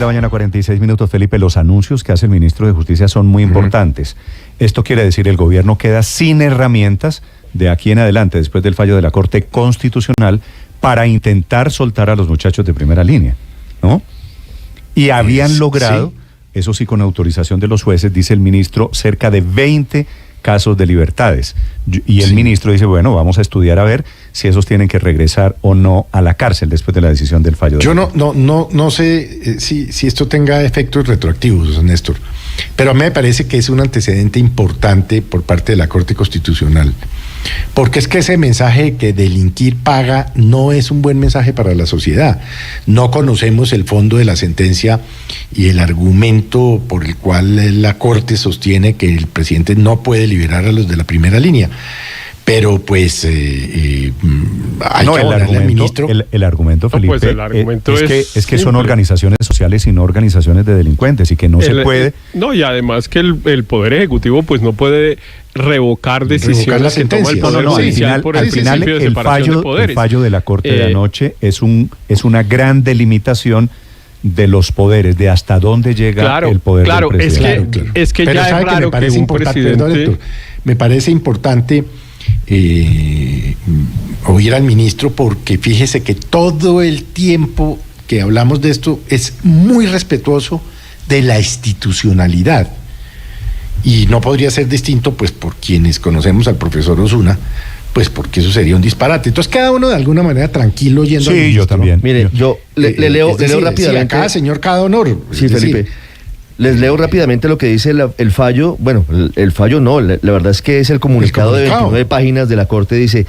La mañana 46 minutos, Felipe. Los anuncios que hace el ministro de Justicia son muy importantes. Esto quiere decir el gobierno queda sin herramientas de aquí en adelante, después del fallo de la Corte Constitucional, para intentar soltar a los muchachos de primera línea, ¿no? Y habían logrado, eso sí, con autorización de los jueces, dice el ministro, cerca de 20 casos de libertades. Y el ministro dice, bueno, vamos a estudiar a ver si esos tienen que regresar o no a la cárcel después de la decisión del fallo. Yo no sé si esto tenga efectos retroactivos, Néstor, pero a mí me parece que es un antecedente importante por parte de la Corte Constitucional, porque es que ese mensaje de que delinquir paga no es un buen mensaje para la sociedad. No conocemos el fondo de la sentencia y el argumento por el cual la Corte sostiene que el presidente no puede liberar a los de la primera línea. Pero pues hay que hablarle al ministro. El argumento, Felipe, pues el argumento es que son organizaciones sociales y no organizaciones de delincuentes, y que no se puede... No, y además que el Poder Ejecutivo pues no puede revocar decisiones que toma el Poder Judicial por el principio de separación de poderes. El fallo de la Corte de anoche es una gran delimitación de los poderes, de hasta dónde llega el poder del presidente. Es que pero ya es raro que un presidente... Perdón, Héctor, me parece importante oír al ministro, porque fíjese que todo el tiempo que hablamos de esto es muy respetuoso de la institucionalidad, y no podría ser distinto pues por quienes conocemos al profesor Osuna, pues porque eso sería un disparate. Entonces cada uno de alguna manera tranquilo oyendo al ministro. Yo también. Mire, yo le leo rápidamente. Cada señor, cada honor. Sí, Felipe. Les leo rápidamente lo que dice el fallo. Bueno, el fallo no, la verdad es que es el comunicado de 29 páginas de la Corte. Dice,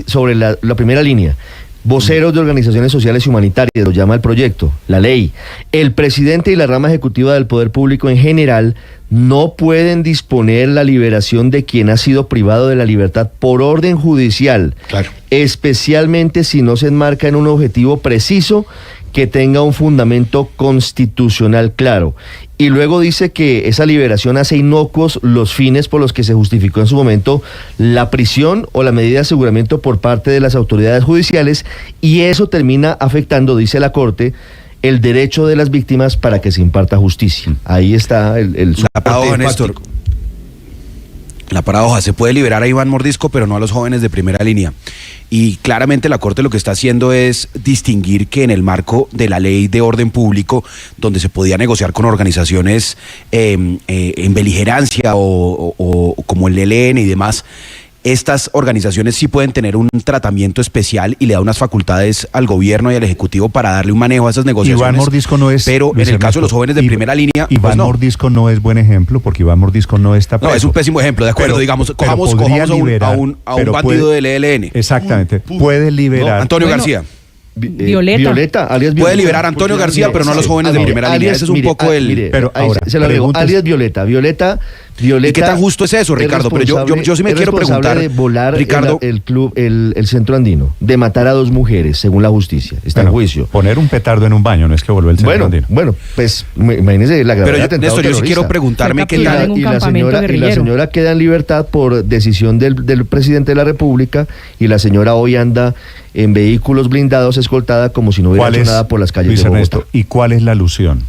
sobre la primera línea, voceros de organizaciones sociales y humanitarias, lo llama el proyecto, la ley. El presidente y la rama ejecutiva del poder público en general no pueden disponer la liberación de quien ha sido privado de la libertad por orden judicial, especialmente si no se enmarca en un objetivo preciso que tenga un fundamento constitucional claro. Y luego dice que esa liberación hace inocuos los fines por los que se justificó en su momento la prisión o la medida de aseguramiento por parte de las autoridades judiciales, y eso termina afectando, dice la Corte, el derecho de las víctimas para que se imparta justicia. Ahí está el la paradoja, Néstor. La paradoja, se puede liberar a Iván Mordisco, pero no a los jóvenes de primera línea. Y claramente la Corte lo que está haciendo es distinguir que en el marco de la ley de orden público, donde se podía negociar con organizaciones en beligerancia o como el ELN y demás, estas organizaciones sí pueden tener un tratamiento especial y le da unas facultades al gobierno y al Ejecutivo para darle un manejo a esas negociaciones. Iván Mordisco no es... Pero en el caso de los jóvenes de primera línea... Iván Mordisco no es buen ejemplo, porque Iván Mordisco no está preso. No, es un pésimo ejemplo, de acuerdo. Digamos, cojamos a un bandido del ELN. Exactamente. Puede liberar... Antonio García. Violeta, alias Violeta. Puede liberar a Antonio García, pero no a los jóvenes de primera línea. Ese es un poco el... Pero ahora, se lo digo, alias Violeta. ¿Y qué tan justo es eso, Ricardo? Pero yo sí me quiero preguntar, de volar Ricardo, el centro andino, de matar a 2 mujeres, según la justicia, está en juicio. Poner un petardo en un baño no es que volver el centro andino. Bueno, pues imagínese la gravedad. Pero Néstor, yo sí quiero preguntarme qué tal. Y la señora queda en libertad por decisión del presidente de la República, y la señora hoy anda en vehículos blindados escoltada como si no hubiera hecho nada por las calles de Bogotá. ¿Y cuál es la alusión?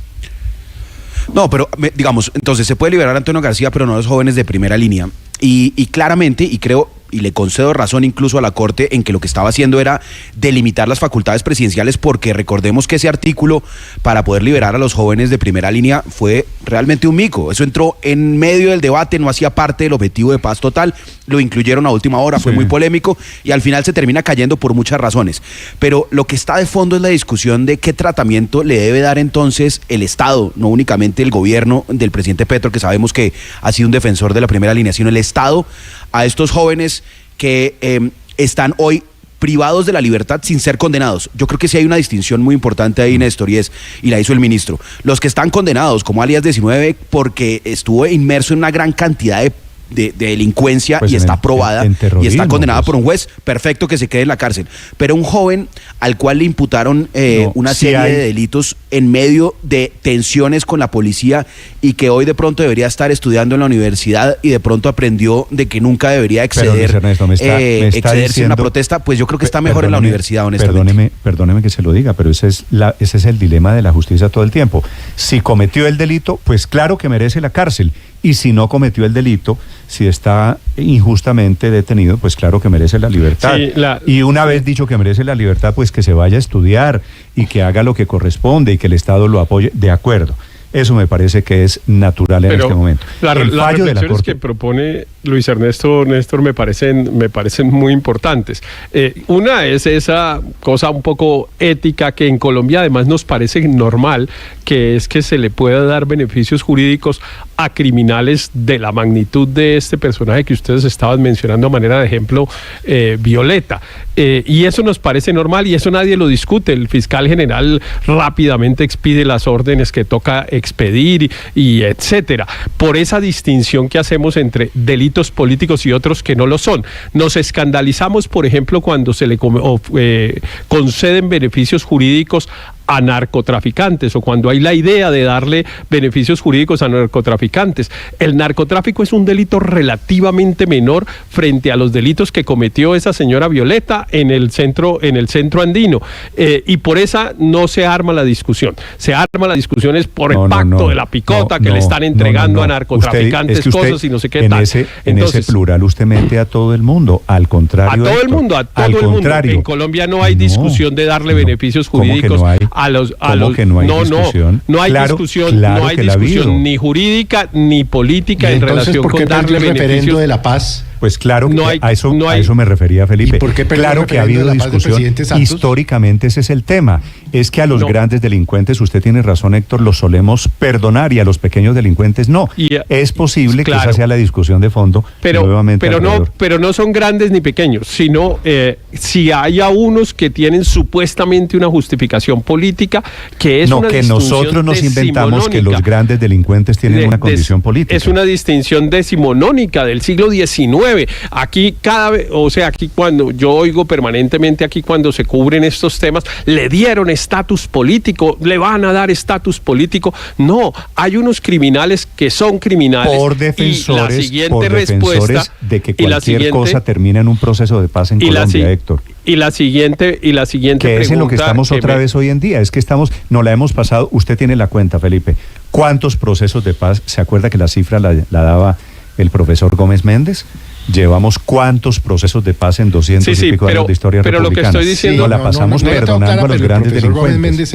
No, pero digamos, entonces se puede liberar a Antonio García, pero no a los jóvenes de primera línea. Y claramente, y creo, y le concedo razón incluso a la Corte en que lo que estaba haciendo era delimitar las facultades presidenciales, porque recordemos que ese artículo para poder liberar a los jóvenes de primera línea fue realmente un mico. Eso entró en medio del debate, no hacía parte del objetivo de paz total, lo incluyeron a última hora, fue muy polémico y al final se termina cayendo por muchas razones. Pero lo que está de fondo es la discusión de qué tratamiento le debe dar entonces el Estado, no únicamente el gobierno del presidente Petro, que sabemos que ha sido un defensor de la primera línea, sino el Estado a estos jóvenes que están hoy privados de la libertad sin ser condenados. Yo creo que sí hay una distinción muy importante ahí, Néstor, y la hizo el ministro. Los que están condenados, como alias 19, porque estuvo inmerso en una gran cantidad de delincuencia y está probada y está condenada por un juez, perfecto que se quede en la cárcel. Pero un joven al cual le imputaron una serie de delitos en medio de tensiones con la policía y que hoy de pronto debería estar estudiando en la universidad y de pronto aprendió de que nunca debería excederse en una protesta, pues yo creo que está mejor en la universidad, honestamente. Perdóneme que se lo diga, pero ese es el dilema de la justicia todo el tiempo. Si cometió el delito, pues claro que merece la cárcel. Y si no cometió el delito, si está injustamente detenido, pues claro que merece la libertad. Sí, y una vez dicho que merece la libertad, pues que se vaya a estudiar y que haga lo que corresponde y que el Estado lo apoye, de acuerdo. Eso me parece que es natural en este momento. Las reflexiones que propone Luis Ernesto, Néstor, me parecen muy importantes. Una es esa cosa un poco ética que en Colombia además nos parece normal, que es que se le pueda dar beneficios jurídicos a criminales de la magnitud de este personaje que ustedes estaban mencionando a manera de ejemplo, Violeta. Y eso nos parece normal y eso nadie lo discute. El fiscal general rápidamente expide las órdenes que toca expedir y etcétera. Por esa distinción que hacemos entre delitos políticos y otros que no lo son. Nos escandalizamos, por ejemplo, cuando se le conceden beneficios jurídicos a narcotraficantes o cuando hay la idea de darle beneficios jurídicos a narcotraficantes. El narcotráfico es un delito relativamente menor frente a los delitos que cometió esa señora Violeta en el centro andino, y por esa no se arma la discusión. Se arma la discusión es por el pacto de la picota que le están entregando a narcotraficantes cosas y no sé qué en tal. En ese plural usted mete a todo el mundo, al contrario. A todo el mundo. En Colombia no hay discusión de darle beneficios jurídicos a los que no hay discusión? No hay discusión ni jurídica ni política en relación con darle beneficios. ¿El referendo de la paz? Pues claro, a eso me refería Felipe. ¿Y por qué claro que ha habido discusión. Históricamente ese es el tema. Es que a los grandes delincuentes, usted tiene razón, Héctor, los solemos perdonar y a los pequeños delincuentes no. Es posible que esa sea la discusión de fondo. Pero no son grandes ni pequeños, sino si hay a unos que tienen supuestamente una justificación política, que es una distinción nosotros nos inventamos que los grandes delincuentes tienen una condición política. Es una distinción decimonónica del siglo XIX. Aquí aquí cuando yo oigo permanentemente aquí cuando se cubren estos temas, le dieron estatus político, le van a dar estatus político. No, hay unos criminales que son criminales. Por defensores de que cualquier cosa termina en un proceso de paz en Colombia, Héctor. Y la siguiente que pregunta, es en lo que estamos otra vez hoy en día, es que nos la hemos pasado, usted tiene la cuenta, Felipe, ¿cuántos procesos de paz? ¿Se acuerda que la cifra la daba el profesor Gómez Méndez? Llevamos cuántos procesos de paz en 200 y pico años de historia republicana. Pero lo que estoy diciendo... la pasamos perdonando a los grandes delincuentes.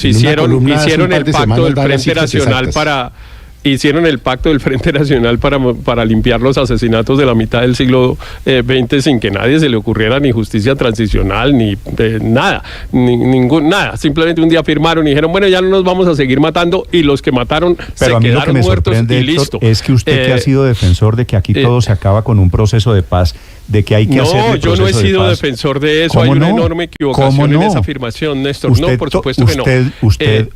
Hicieron el pacto del Frente Nacional hicieron el pacto del Frente Nacional para limpiar los asesinatos de la mitad del siglo XX sin que nadie se le ocurriera ni justicia transicional, ni nada, nada. Simplemente un día firmaron y dijeron, bueno, ya no nos vamos a seguir matando, y los que mataron se quedaron muertos y listo. Es que usted que ha sido defensor de que aquí todo se acaba con un proceso de paz, de que hay que hacer el proceso de paz. No, yo no he sido defensor de eso. Hay una enorme equivocación en esa afirmación, Néstor. No, por supuesto que no.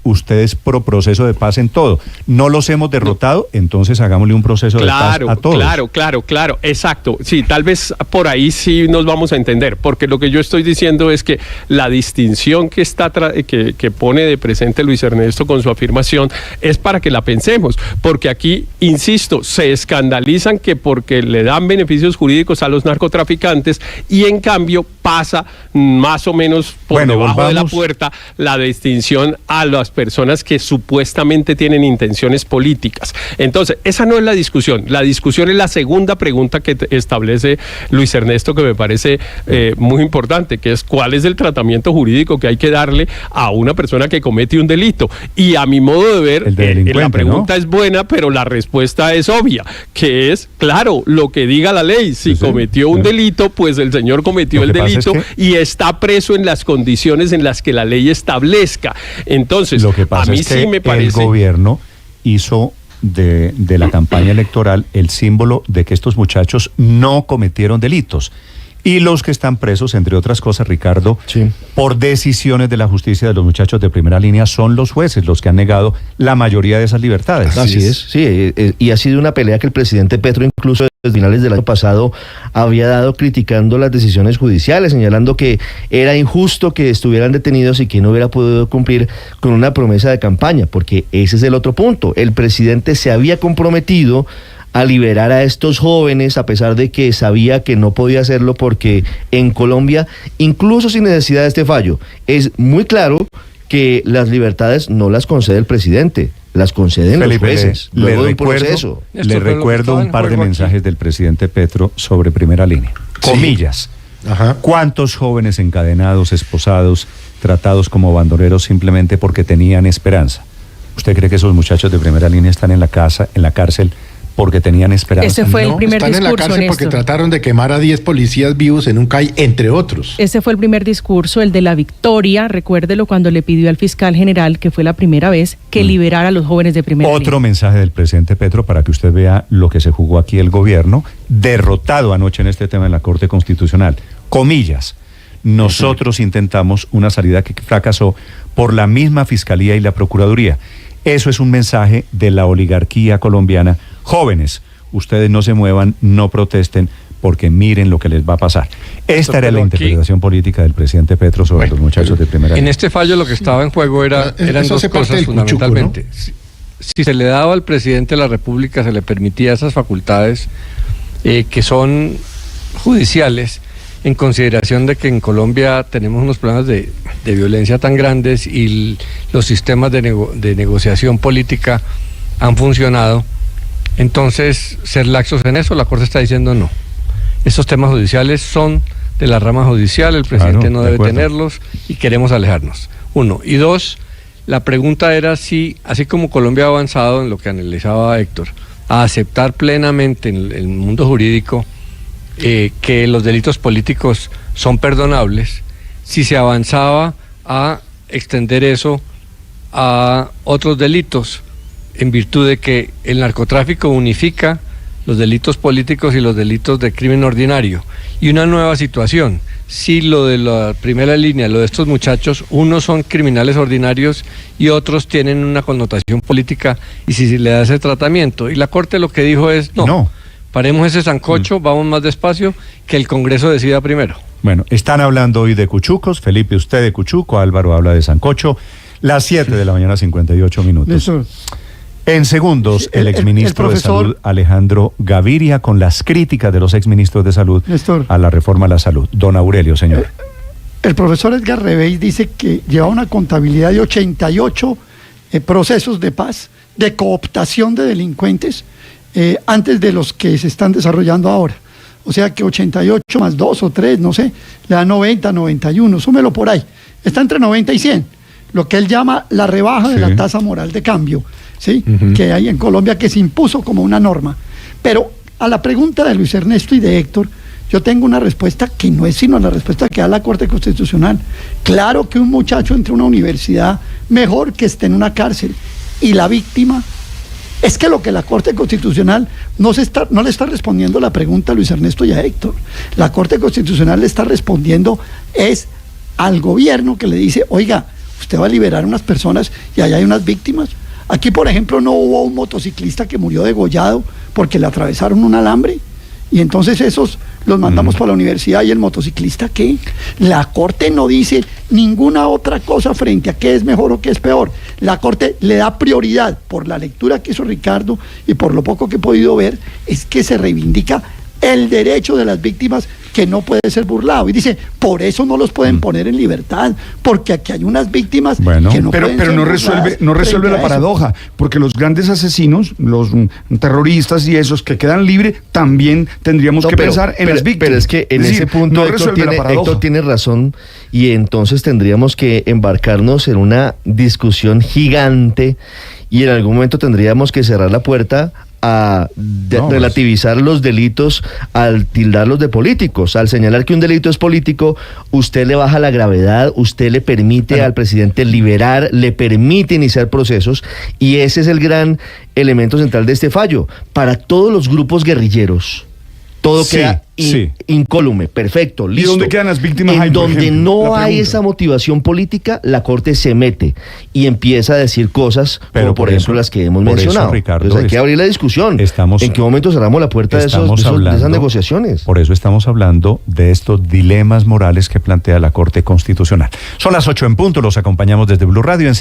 Usted es pro proceso de paz en todo. No los hemos derrotado, entonces hagámosle un proceso de paz a todos. Claro, exacto. Sí, tal vez por ahí sí nos vamos a entender, porque lo que yo estoy diciendo es que la distinción que pone de presente Luis Ernesto con su afirmación es para que la pensemos, porque aquí, insisto, se escandalizan que porque le dan beneficios jurídicos a los narcotraficantes y en cambio pasa más o menos por debajo de la puerta la distinción a las personas que supuestamente tienen intenciones políticas. Entonces, esa no es la discusión. La discusión es la segunda pregunta que establece Luis Ernesto, que me parece muy importante, que es cuál es el tratamiento jurídico que hay que darle a una persona que comete un delito. Y a mi modo de ver, la pregunta es buena, pero la respuesta es obvia, que es, claro, lo que diga la ley. Si cometió un delito, pues el señor cometió el delito y está preso en las condiciones en las que la ley establezca. Entonces, lo que pasa a mí sí me parece... El gobierno hizo de la campaña electoral el símbolo de que estos muchachos no cometieron delitos. Y los que están presos, entre otras cosas, Ricardo, Sí. por decisiones de la justicia de los muchachos de primera línea, son los jueces los que han negado la mayoría de esas libertades. Así es, sí, y ha sido una pelea que el presidente Petro incluso desde finales del año pasado había dado criticando las decisiones judiciales, señalando que era injusto que estuvieran detenidos y que no hubiera podido cumplir con una promesa de campaña, porque ese es el otro punto. El presidente se había comprometido a liberar a estos jóvenes, a pesar de que sabía que no podía hacerlo porque en Colombia, incluso sin necesidad de este fallo, es muy claro que las libertades no las concede el presidente, las conceden Felipe, los jueces, luego de un proceso. Le recuerdo un par de mensajes del presidente Petro sobre primera línea. Sí. Comillas. Ajá. ¿Cuántos jóvenes encadenados, esposados, tratados como bandoleros simplemente porque tenían esperanza? ¿Usted cree que esos muchachos de primera línea están en la cárcel porque tenían esperanza? Ese fue el primer están discurso, en la cárcel porque Néstor. trataron de quemar a 10 policías vivos en un CAI, entre otros. Ese fue el primer discurso, el de la victoria, recuérdelo, cuando le pidió al fiscal general, que fue la primera vez, que liberara a los jóvenes de primera Otro línea. mensaje del presidente Petro para que usted vea lo que se jugó aquí el gobierno, derrotado anoche en este tema en la Corte Constitucional. Comillas, nosotros intentamos una salida que fracasó por la misma Fiscalía y la Procuraduría. Eso es un mensaje de la oligarquía colombiana. Jóvenes, ustedes no se muevan, no protesten, porque miren lo que les va a pasar. Esta era la interpretación política del presidente Petro sobre los muchachos de primera En línea. este fallo lo que estaba en juego eran Eso dos hace parte cosas del cuchuco, fundamentalmente. ¿no? Si se le daba al presidente de la República, se le permitía esas facultades que son judiciales, en consideración de que en Colombia tenemos unos problemas de violencia tan grandes y los sistemas de negociación política han funcionado. Entonces, ser laxos en eso, la Corte está diciendo no. Estos temas judiciales son de la rama judicial, el presidente Claro, no de debe acuerdo. tenerlos y queremos alejarnos. Uno. Y dos, la pregunta era si, así como Colombia ha avanzado en lo que analizaba Héctor, a aceptar plenamente en el mundo jurídico que los delitos políticos son perdonables, si se avanzaba a extender eso a otros delitos, en virtud de que el narcotráfico unifica los delitos políticos y los delitos de crimen ordinario. Y una nueva situación, si lo de la primera línea, lo de estos muchachos, unos son criminales ordinarios y otros tienen una connotación política, y si se le da ese tratamiento. Y la Corte lo que dijo es, no. Paremos ese sancocho, vamos más despacio, que el Congreso decida primero. Bueno, están hablando hoy de cuchucos. Felipe, usted de cuchuco, Álvaro habla de sancocho. Las 7 de la mañana, 58 minutos. Néstor. En segundos, el exministro el de profesor- Salud, Alejandro Gaviria, con las críticas de los exministros de Salud Néstor. a la reforma a la salud. Don Aurelio, señor. El profesor Edgar Rebeis dice que lleva una contabilidad de 88 procesos de paz, de cooptación de delincuentes, antes de los que se están desarrollando ahora. O sea que 88 más 2 o 3, no sé, le da 90, 91, súmelo por ahí. Está entre 90 y 100, lo que él llama la rebaja de Sí. la tasa moral de cambio, ¿sí? Que hay en Colombia, que se impuso como una norma. Pero a la pregunta de Luis Ernesto y de Héctor, yo tengo una respuesta que no es sino la respuesta que da la Corte Constitucional. Claro que un muchacho entre a una universidad, mejor que esté en una cárcel. Y la víctima, es que lo que la Corte Constitucional no le está respondiendo la pregunta a Luis Ernesto y a Héctor. La Corte Constitucional le está respondiendo es al gobierno, que le dice, oiga, usted va a liberar a unas personas y allá hay unas víctimas. Aquí, por ejemplo, no hubo un motociclista que murió degollado porque le atravesaron un alambre. Y entonces esos los mandamos para la universidad, y el motociclista, ¿qué? La Corte no dice ninguna otra cosa frente a qué es mejor o qué es peor. La Corte le da prioridad, por la lectura que hizo Ricardo y por lo poco que he podido ver, es que se reivindica el derecho de las víctimas, que no puede ser burlado. Y dice, por eso no los pueden poner en libertad, porque aquí hay unas víctimas Bueno, que no Pero pueden ser no burladas resuelve frente la a eso. paradoja, porque los grandes asesinos, los terroristas y esos que quedan libres, también tendríamos que pensar en las víctimas. Pero es que en Es ese decir, punto no Héctor resuelve la paradoja. Héctor tiene razón, y entonces tendríamos que embarcarnos en una discusión gigante, y en algún momento tendríamos que cerrar la puerta a relativizar los delitos, al tildarlos de políticos. Al señalar que un delito es político, usted le baja la gravedad, usted le permite al presidente liberar, le permite iniciar procesos, y ese es el gran elemento central de este fallo. Para todos los grupos guerrilleros, todo Sí, queda incólume, perfecto, listo. ¿Y dónde quedan las víctimas? En Por donde ejemplo, no la hay pregunta. esa motivación política, la Corte se mete y empieza a decir cosas Pero como por por ejemplo eso- las que hemos por eso, mencionado. Ricardo, Entonces hay que abrir la discusión. ¿En qué momento cerramos la puerta de esas negociaciones? Por eso estamos hablando de estos dilemas morales que plantea la Corte Constitucional. Son las 8 en punto, los acompañamos desde Blue Radio en